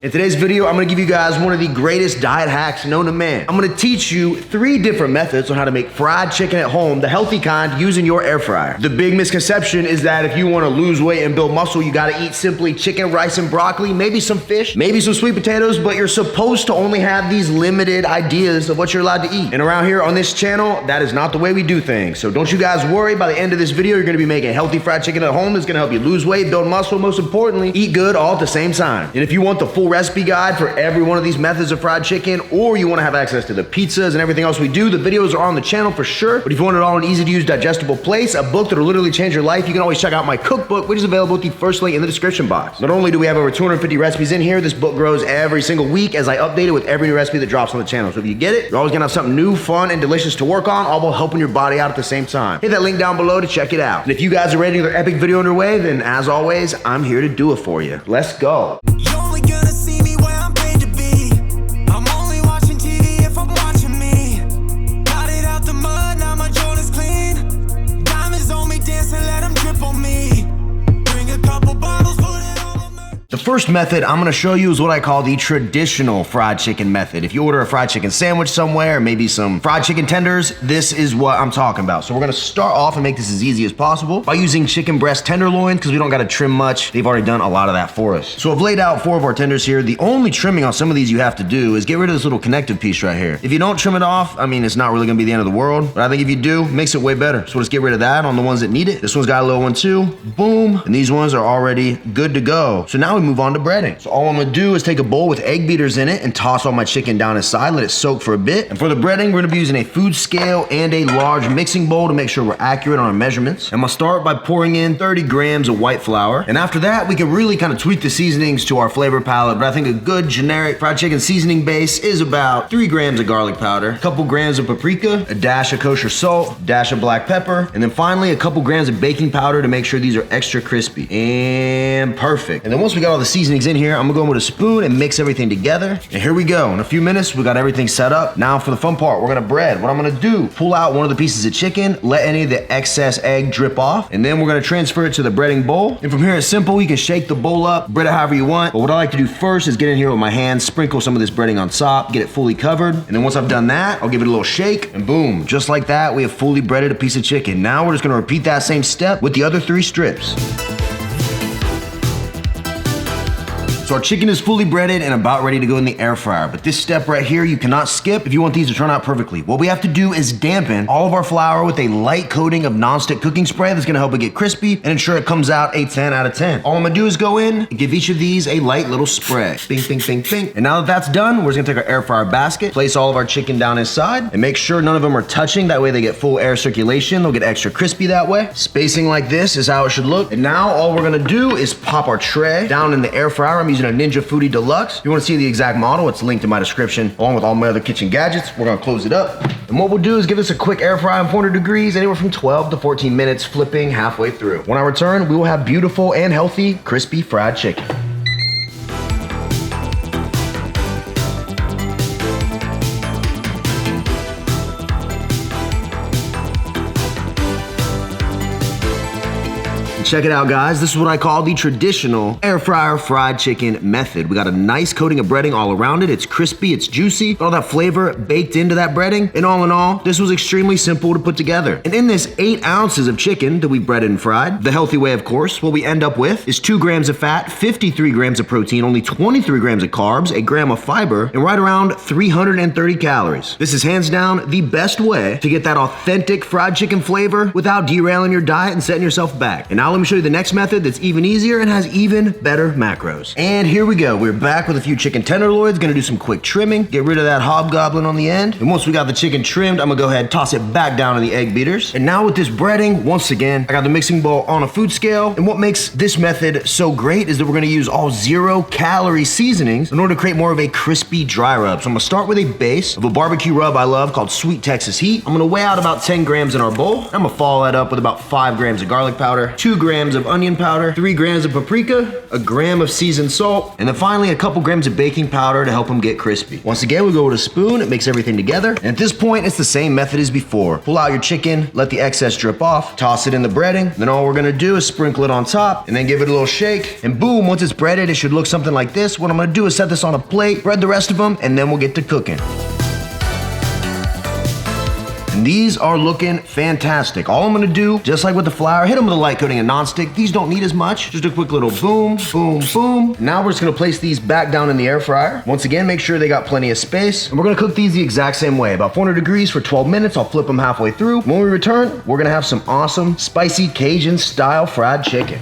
In today's video, I'm gonna give you guys one of the greatest diet hacks known to man. I'm gonna teach you 3 different methods on how to make fried chicken at home, the healthy kind, using your air fryer. The big misconception is that if you wanna lose weight and build muscle, you gotta eat simply chicken, rice, and broccoli, maybe some fish, maybe some sweet potatoes, but you're supposed to only have these limited ideas of what you're allowed to eat. And around here on this channel, that is not the way we do things. So don't you guys worry, by the end of this video, you're gonna be making healthy fried chicken at home that's gonna help you lose weight, build muscle, most importantly, eat good all at the same time. And if you want the full recipe guide for every one of these methods of fried chicken, or you want to have access to the pizzas and everything else we do, the videos are on the channel for sure. But if you want it all in an easy to use, digestible place, a book that'll literally change your life, you can always check out my cookbook, which is available at the first link in the description box. Not only do we have over 250 recipes in here, this book grows every single week as I update it with every new recipe that drops on the channel. So if you get it, you're always gonna have something new, fun, and delicious to work on, all while helping your body out at the same time. Hit that link down below to check it out. And if you guys are ready for another epic video underway, then as always, I'm here to do it for you. Let's go. The first method I'm gonna show you is what I call the traditional fried chicken method. If you order a fried chicken sandwich somewhere, maybe some fried chicken tenders, this is what I'm talking about. So we're gonna start off and make this as easy as possible by using chicken breast tenderloin, because we don't gotta trim much. They've already done a lot of that for us. So I've laid out 4 of our tenders here. The only trimming on some of these you have to do is get rid of this little connective piece right here. If you don't trim it off, I mean, it's not really gonna be the end of the world, but I think if you do, it makes it way better. So let's get rid of that on the ones that need it. This one's got a little one too, boom. And these ones are already good to go. So now we move on to breading. So all I'm gonna do is take a bowl with egg beaters in it and toss all my chicken down inside, let it soak for a bit. And for the breading, we're gonna be using a food scale and a large mixing bowl to make sure we're accurate on our measurements. I'm gonna start by pouring in 30 grams of white flour. And after that, we can really kind of tweak the seasonings to our flavor palette, but I think a good generic fried chicken seasoning base is about 3 grams of garlic powder, a couple grams of paprika, a dash of kosher salt, a dash of black pepper, and then finally a couple grams of baking powder to make sure these are extra crispy. And perfect. And then once we got all the seasonings in here, I'm gonna go in with a spoon and mix everything together. And here we go. In a few minutes, we got everything set up. Now for the fun part, we're gonna bread. What I'm gonna do, pull out one of the pieces of chicken, let any of the excess egg drip off, and then we're gonna transfer it to the breading bowl. And from here, it's simple. You can shake the bowl up, bread it however you want. But what I like to do first is get in here with my hands, sprinkle some of this breading on top, get it fully covered. And then once I've done that, I'll give it a little shake, and boom, just like that, we have fully breaded a piece of chicken. Now we're just gonna repeat that same step with the other 3 strips. So our chicken is fully breaded and about ready to go in the air fryer. But this step right here, you cannot skip if you want these to turn out perfectly. What we have to do is dampen all of our flour with a light coating of nonstick cooking spray that's gonna help it get crispy and ensure it comes out a 10 out of 10. All I'm gonna do is go in and give each of these a light little spray. Bing, bing, bing, bing. And now that that's done, we're just gonna take our air fryer basket, place all of our chicken down inside, and make sure none of them are touching. That way they get full air circulation. They'll get extra crispy that way. Spacing like this is how it should look. And now all we're gonna do is pop our tray down in the air fryer. I'm using a Ninja Foodie Deluxe. If you want to see the exact model, it's linked in my description, along with all my other kitchen gadgets. We're gonna close it up. And what we'll do is give this a quick air fry on 400 degrees, anywhere from 12 to 14 minutes, flipping halfway through. When I return, we will have beautiful and healthy, crispy fried chicken. Check it out, guys. This is what I call the traditional air fryer fried chicken method. We got a nice coating of breading all around it. It's crispy, it's juicy, got all that flavor baked into that breading. And all in all, this was extremely simple to put together. And in this 8 ounces of chicken that we breaded and fried, the healthy way, of course, what we end up with is 2 grams of fat, 53 grams of protein, only 23 grams of carbs, a gram of fiber, and right around 330 calories. This is hands down the best way to get that authentic fried chicken flavor without derailing your diet and setting yourself back. And now let me show you the next method that's even easier and has even better macros. And here we go. We're back with a few chicken tenderloins. Gonna do some quick trimming, get rid of that hobgoblin on the end. And once we got the chicken trimmed, I'm gonna go ahead and toss it back down in the egg beaters. And now with this breading, once again, I got the mixing bowl on a food scale. And what makes this method so great is that we're gonna use all 0-calorie seasonings in order to create more of a crispy dry rub. So I'm gonna start with a base of a barbecue rub I love called Sweet Texas Heat. I'm gonna weigh out about 10 grams in our bowl. I'm gonna follow that up with about 5 grams of garlic powder, 2 grams grams of onion powder, 3 grams of paprika, a gram of seasoned salt, and then finally a couple grams of baking powder to help them get crispy. Once again, we go with a spoon, it makes everything together. And at this point, it's the same method as before. Pull out your chicken, let the excess drip off, toss it in the breading. Then all we're gonna do is sprinkle it on top and then give it a little shake. And boom, once it's breaded, it should look something like this. What I'm gonna do is set this on a plate, bread the rest of them, and then we'll get to cooking. And these are looking fantastic. All I'm gonna do, just like with the flour, hit them with a light coating of nonstick. These don't need as much. Just a quick little boom, boom, boom. Now we're just gonna place these back down in the air fryer. Once again, make sure they got plenty of space. And we're gonna cook these the exact same way, about 400 degrees for 12 minutes. I'll flip them halfway through. When we return, we're gonna have some awesome, spicy Cajun style fried chicken.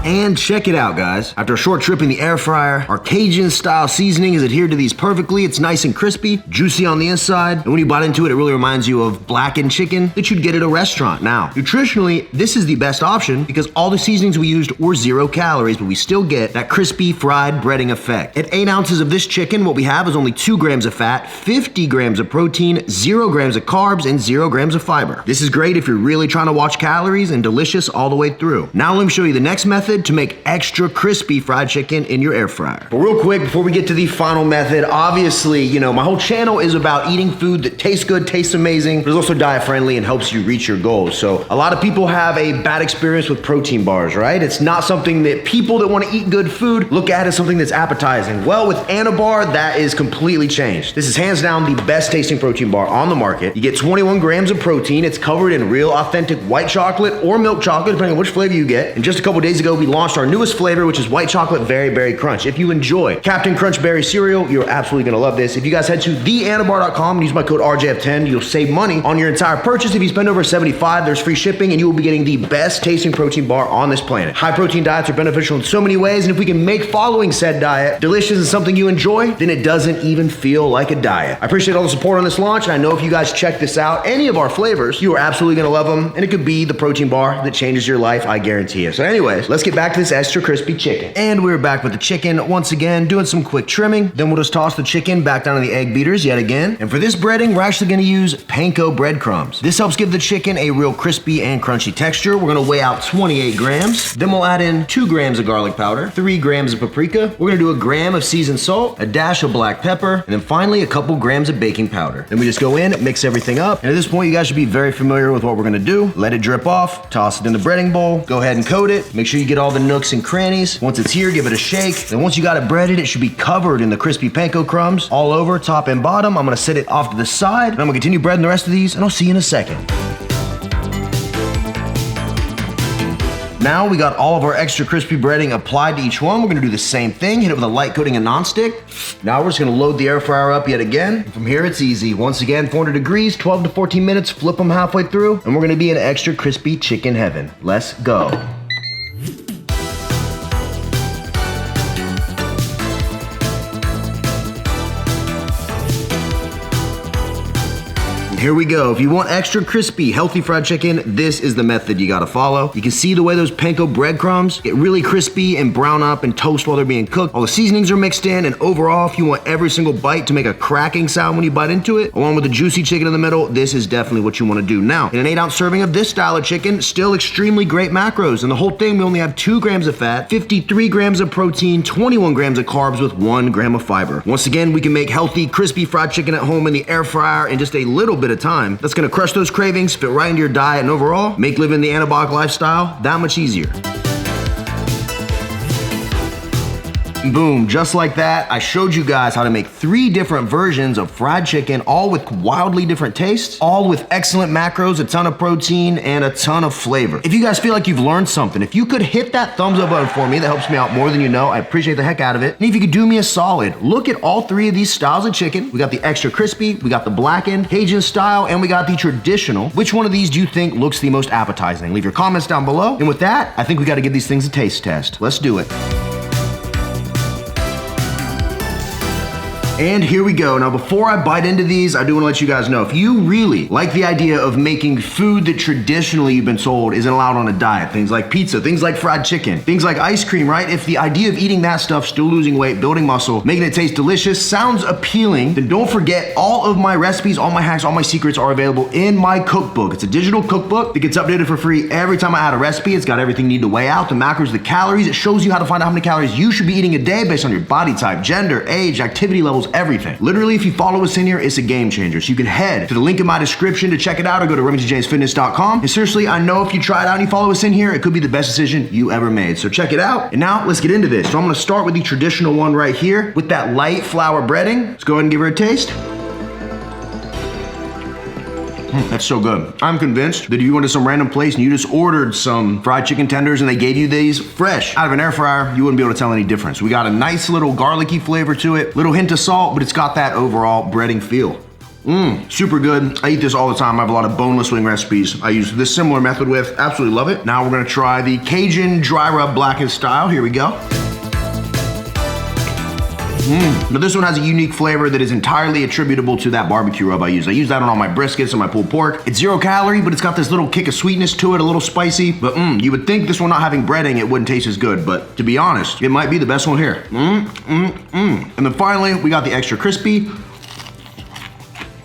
And check it out, guys. After a short trip in the air fryer, our Cajun style seasoning is adhered to these perfectly. It's nice and crispy, juicy on the inside. And when you bite into it, it really reminds you of blackened chicken that you'd get at a restaurant. Now, nutritionally, this is the best option because all the seasonings we used were 0 calories, but we still get that crispy fried breading effect. At 8 ounces of this chicken, what we have is only 2 grams of fat, 50 grams of protein, 0 grams of carbs, and 0 grams of fiber. This is great if you're really trying to watch calories and delicious all the way through. Now let me show you the next method to make extra crispy fried chicken in your air fryer. But real quick, before we get to the final method, obviously, you know, my whole channel is about eating food that tastes good, tastes amazing, but is also diet friendly and helps you reach your goals. So a lot of people have a bad experience with protein bars, right? It's not something that people that want to eat good food look at as something that's appetizing. Well, with Anabar, that is completely changed. This is hands down the best tasting protein bar on the market. You get 21 grams of protein. It's covered in real authentic white chocolate or milk chocolate, depending on which flavor you get. And just a couple days ago, we launched our newest flavor, which is white chocolate berry berry crunch. If you enjoy Captain Crunch Berry cereal, you're absolutely gonna love this. If you guys head to theanabar.com and use my code RJF10, you'll save money on your entire purchase. If you spend over $75, there's free shipping and you will be getting the best tasting protein bar on this planet. High protein diets are beneficial in so many ways, and if we can make following said diet delicious and something you enjoy, then it doesn't even feel like a diet. I appreciate all the support on this launch, and I know if you guys check this out, any of our flavors, you are absolutely gonna love them, and it could be the protein bar that changes your life, I guarantee it. So anyways, let's get back to this extra crispy chicken. And we're back with the chicken once again, doing some quick trimming. Then we'll just toss the chicken back down in the egg beaters yet again. And for this breading, we're actually gonna use panko breadcrumbs. This helps give the chicken a real crispy and crunchy texture. We're gonna weigh out 28 grams. Then we'll add in 2 grams of garlic powder, 3 grams of paprika. We're gonna do a gram of seasoned salt, a dash of black pepper, and then finally a couple grams of baking powder. Then we just go in, mix everything up. And at this point, you guys should be very familiar with what we're gonna do. Let it drip off, toss it in the breading bowl, go ahead and coat it. Make sure you get all the nooks and crannies. Once it's here, give it a shake. Then once you got it breaded, it should be covered in the crispy panko crumbs all over, top and bottom. I'm gonna set it off to the side, and I'm gonna continue breading the rest of these, and I'll see you in a second. Now we got all of our extra crispy breading applied to each one. We're gonna do the same thing, hit it with a light coating of nonstick. Now we're just gonna load the air fryer up yet again. And from here, it's easy. Once again, 400 degrees, 12 to 14 minutes, flip them halfway through, and we're gonna be in extra crispy chicken heaven. Let's go. Here we go. If you want extra crispy, healthy fried chicken, this is the method you gotta follow. You can see the way those panko breadcrumbs get really crispy and brown up and toast while they're being cooked. All the seasonings are mixed in, and overall, if you want every single bite to make a cracking sound when you bite into it, along with the juicy chicken in the middle, this is definitely what you wanna do. Now, in an 8-ounce serving of this style of chicken, still extremely great macros. And the whole thing, we only have 2 grams of fat, 53 grams of protein, 21 grams of carbs with 1 gram of fiber. Once again, we can make healthy, crispy fried chicken at home in the air fryer in just a little bit of time. That's gonna crush those cravings, fit right into your diet, and overall, make living the anabolic lifestyle that much easier. Boom, just like that, I showed you guys how to make 3 different versions of fried chicken, all with wildly different tastes, all with excellent macros, a ton of protein, and a ton of flavor. If you guys feel like you've learned something, if you could hit that thumbs up button for me, that helps me out more than you know. I appreciate the heck out of it. And if you could do me a solid, look at all 3 of these styles of chicken. We got the extra crispy, we got the blackened, Cajun style, and we got the traditional. Which one of these do you think looks the most appetizing? Leave your comments down below. And with that, I think we gotta give these things a taste test. Let's do it. And here we go. Now, before I bite into these, I do want to let you guys know, if you really like the idea of making food that traditionally you've been told isn't allowed on a diet, things like pizza, things like fried chicken, things like ice cream, right? If the idea of eating that stuff, still losing weight, building muscle, making it taste delicious sounds appealing, then don't forget all of my recipes, all my hacks, all my secrets are available in my cookbook. It's a digital cookbook that gets updated for free every time I add a recipe. It's got everything you need to weigh out, the macros, the calories. It shows you how to find out how many calories you should be eating a day based on your body type, gender, age, activity levels, everything. Literally, if you follow us in here, it's a game changer. So you can head to the link in my description to check it out, or go to RemingtonJamesFitness.com. And seriously, I know if you try it out and you follow us in here, it could be the best decision you ever made. So check it out. And now let's get into this. So I'm gonna start with the traditional one right here with that light flour breading. Let's go ahead and give her a taste. That's so good. I'm convinced that if you went to some random place and you just ordered some fried chicken tenders and they gave you these fresh out of an air fryer, you wouldn't be able to tell any difference. We got a nice little garlicky flavor to it, little hint of salt, but it's got that overall breading feel. Super good. I eat this all the time. I have a lot of boneless wing recipes I use this similar method with. Absolutely love it. Now we're gonna try the Cajun dry rub blackened style. Here we go. Now this one has a unique flavor that is entirely attributable to that barbecue rub I use. I use that on all my briskets and my pulled pork. It's 0 calorie, but it's got this little kick of sweetness to it, a little spicy. But you would think this one not having breading, it wouldn't taste as good. But to be honest, it might be the best one here. And then finally, we got the extra crispy.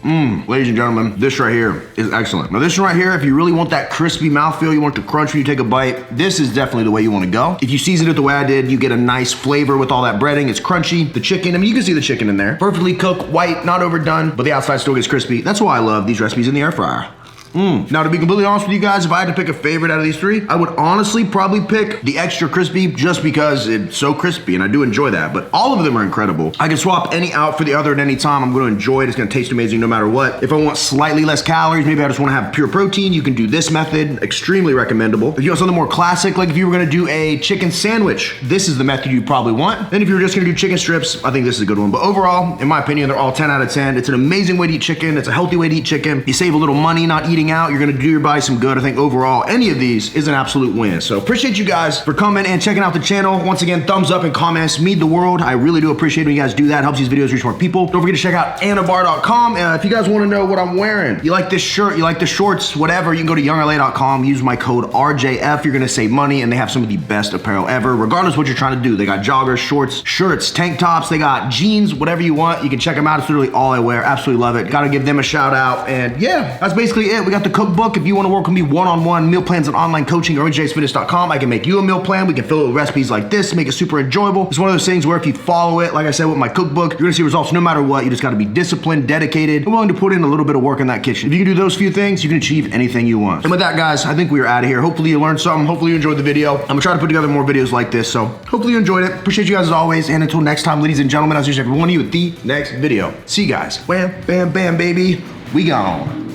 Ladies and gentlemen, this right here is excellent. Now this one right here, if you really want that crispy mouthfeel, you want it to crunch when you take a bite, this is definitely the way you want to go. If you season it the way I did, you get a nice flavor with all that breading. It's crunchy. The chicken, I mean, you can see the chicken in there. Perfectly cooked, white, not overdone, but the outside still gets crispy. That's why I love these recipes in the air fryer. Now, to be completely honest with you guys, if I had to pick a favorite out of these three, I would honestly probably pick the extra crispy just because it's so crispy and I do enjoy that, but all of them are incredible. I can swap any out for the other at any time. I'm gonna enjoy it. It's gonna taste amazing no matter what. If I want slightly less calories, maybe I just wanna have pure protein, you can do this method. Extremely recommendable. If you want something more classic, like if you were gonna do a chicken sandwich, this is the method you probably want. Then if you were just gonna do chicken strips, I think this is a good one. But overall, in my opinion, they're all 10 out of 10. It's an amazing way to eat chicken. It's a healthy way to eat chicken. You save a little money not eating out, you're gonna do your body some good. I think overall, any of these is an absolute win. So appreciate you guys for coming and checking out the channel. Once again, thumbs up and comments mean the world. I really do appreciate when you guys do that. It helps these videos reach more people. Don't forget to check out Anabar.com. If you guys wanna know what I'm wearing, you like this shirt, you like the shorts, whatever, you can go to YoungLA.com, use my code RJF. You're gonna save money and they have some of the best apparel ever, regardless of what you're trying to do. They got joggers, shorts, shirts, tank tops, they got jeans, whatever you want. You can check them out. It's literally all I wear. Absolutely love it. Gotta give them a shout out. And yeah, that's basically it. We got the cookbook. If you want to work with me one-on-one, meal plans and online coaching, or RemingtonJamesFitness.com, I can make you a meal plan. We can fill it with recipes like this, make it super enjoyable. It's one of those things where if you follow it, like I said with my cookbook, you're gonna see results no matter what. You just gotta be disciplined, dedicated, and willing to put in a little bit of work in that kitchen. If you can do those few things, you can achieve anything you want. And with that, guys, I think we are out of here. Hopefully you learned something. Hopefully you enjoyed the video. I'm gonna try to put together more videos like this, so hopefully you enjoyed it. Appreciate you guys as always, and until next time, ladies and gentlemen, I'll see every one of you at the next video. See you guys. Wham, bam, bam, baby. We gone.